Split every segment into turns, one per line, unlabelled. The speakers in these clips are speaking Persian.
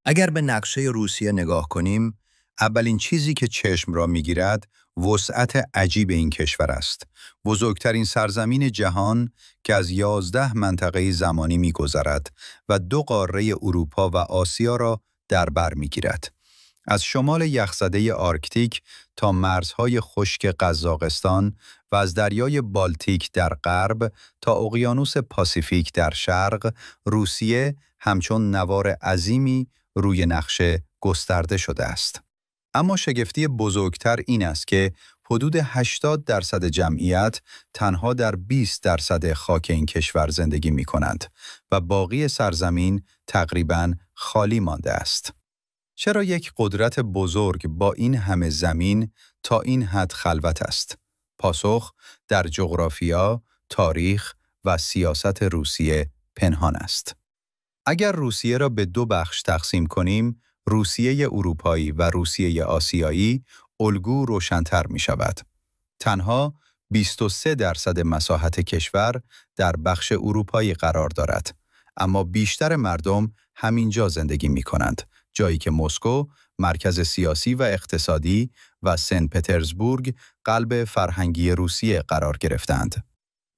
اگر به نقشه روسیه نگاه کنیم، اولین چیزی که چشم را می‌گیرد، وسعت عجیب این کشور است. بزرگترین سرزمین جهان که از 11 منطقه زمانی می‌گذرد و 2 قاره اروپا و آسیا را در بر می‌گیرد. از شمال یخزده آرکتیک تا مرزهای خشک قزاقستان و از دریای بالتیک در غرب تا اقیانوس پاسیفیک در شرق، روسیه همچون نوار عظیمی روی نقشه گسترده شده است. اما شگفتی بزرگتر این است که حدود 80% جمعیت تنها در 20% خاک این کشور زندگی می کنند و باقی سرزمین تقریباً خالی مانده است. چرا یک قدرت بزرگ با این همه زمین تا این حد خلوت است؟ پاسخ در جغرافیا، تاریخ و سیاست روسیه پنهان است. اگر روسیه را به 2 بخش تقسیم کنیم، روسیه اروپایی و روسیه آسیایی، الگو روشن‌تر می شود. تنها 23% مساحت کشور در بخش اروپایی قرار دارد، اما بیشتر مردم همینجا زندگی می کنند، جایی که مسکو مرکز سیاسی و اقتصادی و سن پترزبورگ قلب فرهنگی روسیه قرار گرفتند.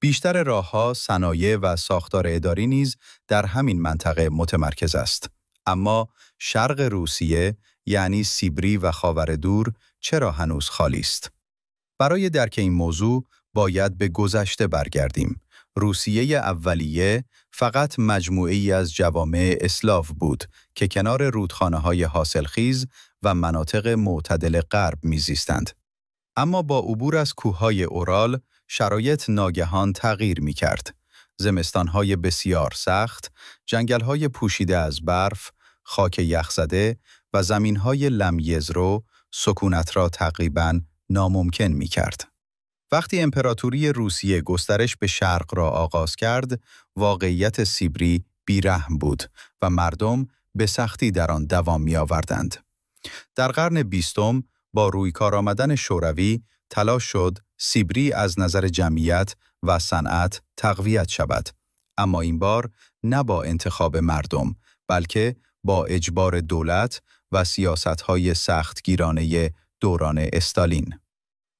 بیشتر راه‌ها، صنایع و ساختار اداری نیز در همین منطقه متمرکز است. اما شرق روسیه، یعنی سیبری و خاور دور، چرا هنوز خالی است؟ برای درک این موضوع باید به گذشته برگردیم. روسیه اولیه فقط مجموعه‌ای از جوامع اسلاو بود که کنار رودخانه‌های حاصلخیز و مناطق معتدل غرب می‌زیستند. اما با عبور از کوههای اورال، شرایط ناگهان تغییر می‌کرد. زمستان‌های بسیار سخت، جنگل‌های پوشیده از برف، خاک یخزده و زمین‌های لمیزرو سکونت را تقریباً ناممکن می‌کرد. وقتی امپراتوری روسیه گسترش به شرق را آغاز کرد، واقعیت سیبری بیرحم بود و مردم به سختی در آن دوام می‌آوردند. در قرن 20 با رویکار آمدن شوروی تلاش شد سیبری از نظر جمعیت و صنعت تقویت شود، اما این بار نه با انتخاب مردم، بلکه با اجبار دولت و سیاست‌های سختگیرانه دوران استالین.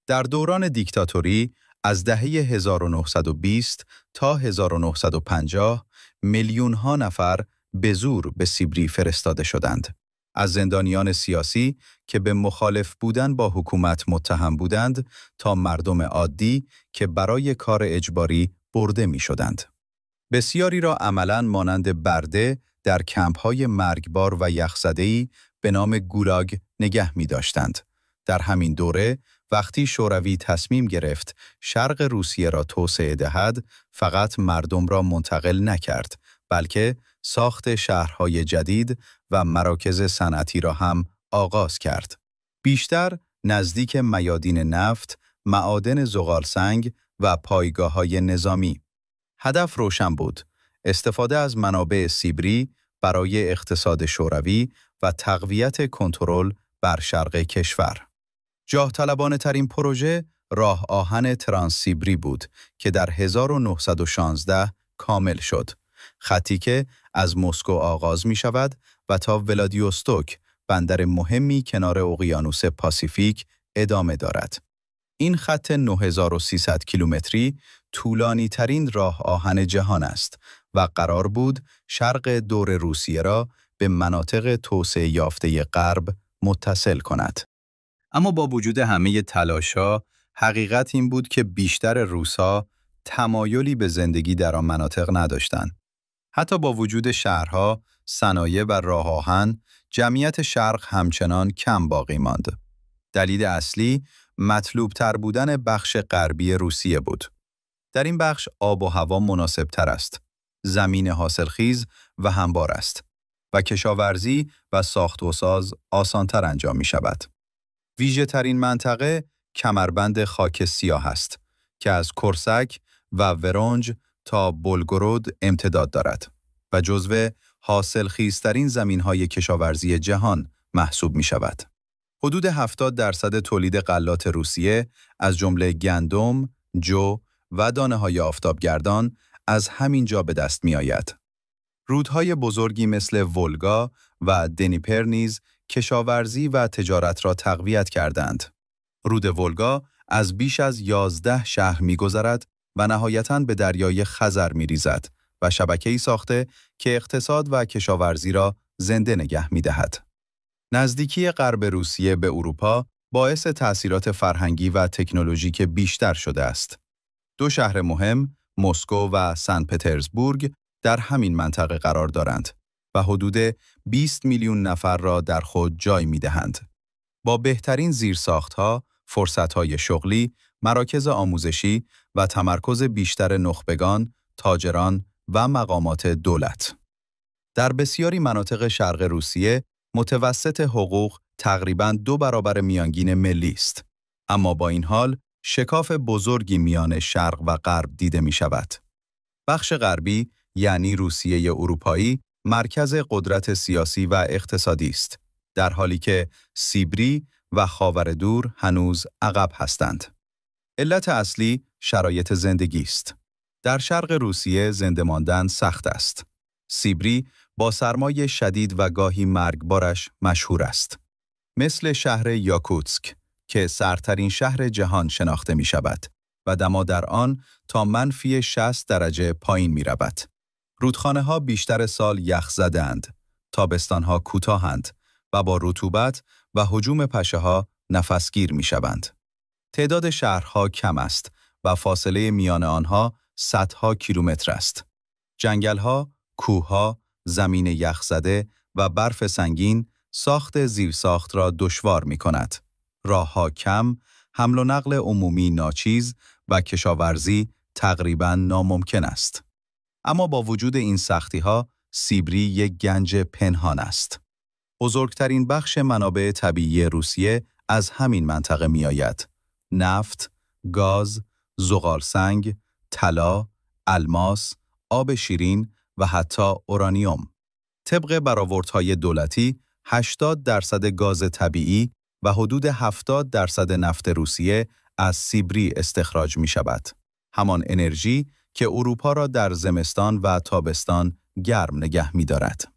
در دوران دیکتاتوری از دهه 1920 تا 1950 میلیون‌ها نفر به زور به سیبری فرستاده شدند. از زندانیان سیاسی که به مخالف بودن با حکومت متهم بودند تا مردم عادی که برای کار اجباری برده می شدند. بسیاری را عملاً مانند برده در کمپ‌های مرگبار و یخزده‌ای به نام گولاگ نگه می داشتند. در همین دوره وقتی شوروی تصمیم گرفت شرق روسیه را توسعه دهد، فقط مردم را منتقل نکرد، بلکه ساخت شهرهای جدید و مراکز صنعتی را هم آغاز کرد. بیشتر نزدیک میادین نفت، معادن زغالسنگ و پایگاه‌های نظامی. هدف روشن بود: استفاده از منابع سیبری برای اقتصاد شوروی و تقویت کنترل بر شرق کشور. جاه طلبانه ترین پروژه راه آهن ترانسیبری بود که در 1916 کامل شد. خطی که از مسکو آغاز می شود و تا ولادیوستوک، بندر مهمی کنار اقیانوس پاسیفیک، ادامه دارد. این خط 9300 کیلومتری طولانی ترین راه آهن جهان است و قرار بود شرق دور روسیه را به مناطق توسعه یافته غرب متصل کند. اما با وجود همه تلاش‌ها، حقیقت این بود که بیشتر روس‌ها تمایلی به زندگی در آن مناطق نداشتند. حتی با وجود شهرها، صنایع و راه آهن، جمعیت شرق همچنان کم باقی ماند. دلیل اصلی مطلوب‌تر بودن بخش غربی روسیه بود. در این بخش آب و هوا مناسب‌تر است، زمین حاصلخیز و هموار است و کشاورزی و ساخت و ساز آسان‌تر انجام می‌شود. ویژه‌ترین منطقه کمربند خاک سیاه است که از کرسک و ورونج تا بلگورود امتداد دارد و جزو حاصلخیزترین زمین‌های کشاورزی جهان محسوب می‌شود. حدود 70% تولید غلات روسیه از جمله گندم، جو و دانه‌های آفتابگردان از همین جا به دست می‌آید. رودهای بزرگی مثل ولگا و دنیپر نیز کشاورزی و تجارت را تقویت کردند. رود ولگا از بیش از 11 شهر می‌گذرد و نهایتاً به دریای خزر می‌ریزد و شبکه‌ای ساخته که اقتصاد و کشاورزی را زنده نگه می‌دهد. نزدیکی غرب روسیه به اروپا باعث تأثیرات فرهنگی و تکنولوژیک بیشتر شده است. دو شهر مهم، مسکو و سن پترزبورگ، در همین منطقه قرار دارند و حدود 20 میلیون نفر را در خود جای می‌دهند. با بهترین زیرساخت‌ها، فرصت‌های شغلی، مراکز آموزشی و تمرکز بیشتر نخبگان، تاجران و مقامات دولت. در بسیاری مناطق شرق روسیه، متوسط حقوق تقریباً 2 برابر میانگین ملی است. اما با این حال، شکاف بزرگی میان شرق و غرب دیده می شود. بخش غربی، یعنی روسیه اروپایی، مرکز قدرت سیاسی و اقتصادی است، در حالی که سیبری و خاور دور هنوز عقب هستند. علت اصلی شرایط زندگی است. در شرق روسیه زنده ماندن سخت است. سیبری با سرمای شدید و گاهی مرگبارش مشهور است. مثل شهر یاکوتسک که سردترین شهر جهان شناخته می شود و دما در آن تا منفی 60 درجه پایین می رود. رودخانه ها بیشتر سال یخ زده‌اند، تابستان ها کوتاهند و با رطوبت و هجوم پشه ها نفسگیر می شوند. تعداد شهرها کم است و فاصله میان آنها صدها کیلومتر است. جنگل‌ها، کوه‌ها، زمین یخزده و برف سنگین ساخت زیرساخت را دشوار می‌کند. راه‌ها کم، حمل و نقل عمومی ناچیز و کشاورزی تقریباً ناممکن است. اما با وجود این سختی‌ها، سیبری یک گنج پنهان است. بزرگترین بخش منابع طبیعی روسیه از همین منطقه می‌آید. نفت، گاز، زغالسنگ، طلا، الماس، آب شیرین و حتی اورانیوم. طبق برآوردهای دولتی، 80% گاز طبیعی و حدود 70% نفت روسیه از سیبری استخراج می شود. همان انرژی که اروپا را در زمستان و تابستان گرم نگه می دارد.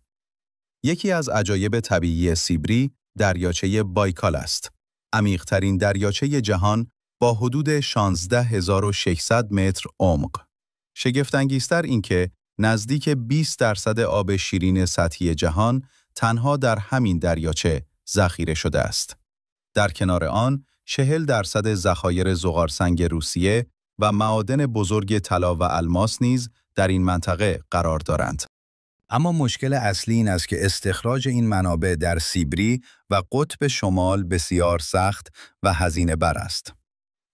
یکی از عجایب طبیعی سیبری دریاچه بایکال است. عمیق‌ترین دریاچه جهان با حدود 16600 متر عمق. شگفت‌انگیزتر این که نزدیک 20% آب شیرین سطحی جهان تنها در همین دریاچه ذخیره شده است. در کنار آن 40% ذخایر زغالسنگ روسیه و معادن بزرگ طلا و الماس نیز در این منطقه قرار دارند. اما مشکل اصلی این است که استخراج این منابع در سیبری و قطب شمال بسیار سخت و هزینه بر است.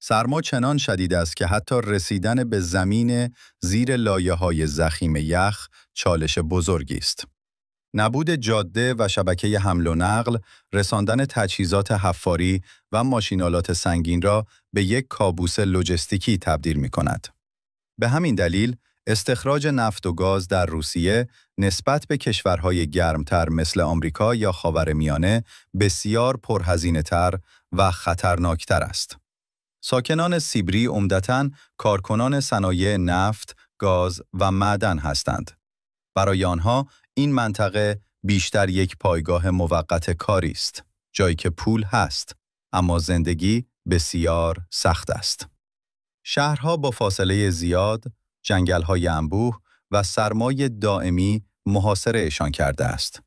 سرما چنان شدید است که حتی رسیدن به زمین زیر لایه‌های ضخیم یخ چالش بزرگی است. نبود جاده و شبکه حمل و نقل، رساندن تجهیزات حفاری و ماشین‌آلات سنگین را به یک کابوس لوجستیکی تبدیل می‌کند. به همین دلیل، استخراج نفت و گاز در روسیه نسبت به کشورهای گرمتر مثل آمریکا یا خاورمیانه بسیار پرهزینه‌تر و خطرناکتر است. ساکنان سیبری عمدتاً کارکنان صنایع نفت، گاز و معدن هستند. برای آنها این منطقه بیشتر یک پایگاه موقت کاری است، جایی که پول هست، اما زندگی بسیار سخت است. شهرها با فاصله زیاد، جنگل‌های انبوه و سرمای دائمی محاصره‌شان کرده است.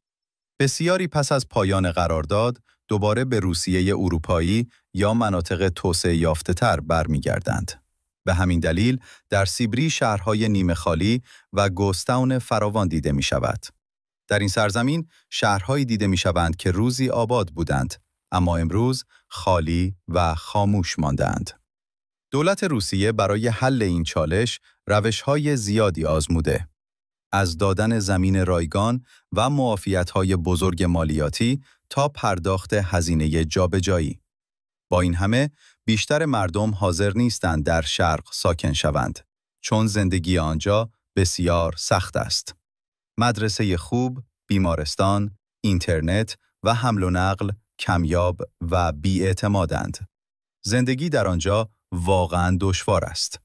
بسیاری پس از پایان قرارداد دوباره به روسیه اروپایی یا مناطق توسعه یافته‌تر برمیگردند. به همین دلیل در سیبری شهرهای نیمه خالی و گوستاون فراوان دیده می شود. در این سرزمین شهرهایی دیده می شوند که روزی آباد بودند، اما امروز خالی و خاموش ماندند. دولت روسیه برای حل این چالش روش‌های زیادی آزموده. از دادن زمین رایگان و معافیت‌های بزرگ مالیاتی تا پرداخت هزینه جابجایی. با این همه، بیشتر مردم حاضر نیستند در شرق ساکن شوند، چون زندگی آنجا بسیار سخت است. مدرسه خوب، بیمارستان، اینترنت و حمل و نقل کمیاب و بی‌اعتمادند. زندگی در آنجا واقعاً دشوار است.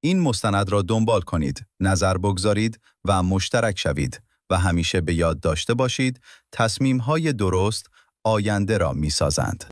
این مستند را دنبال کنید، نظر بگذارید و مشترک شوید و همیشه به یاد داشته باشید تصمیم‌های درست آینده را می‌سازند.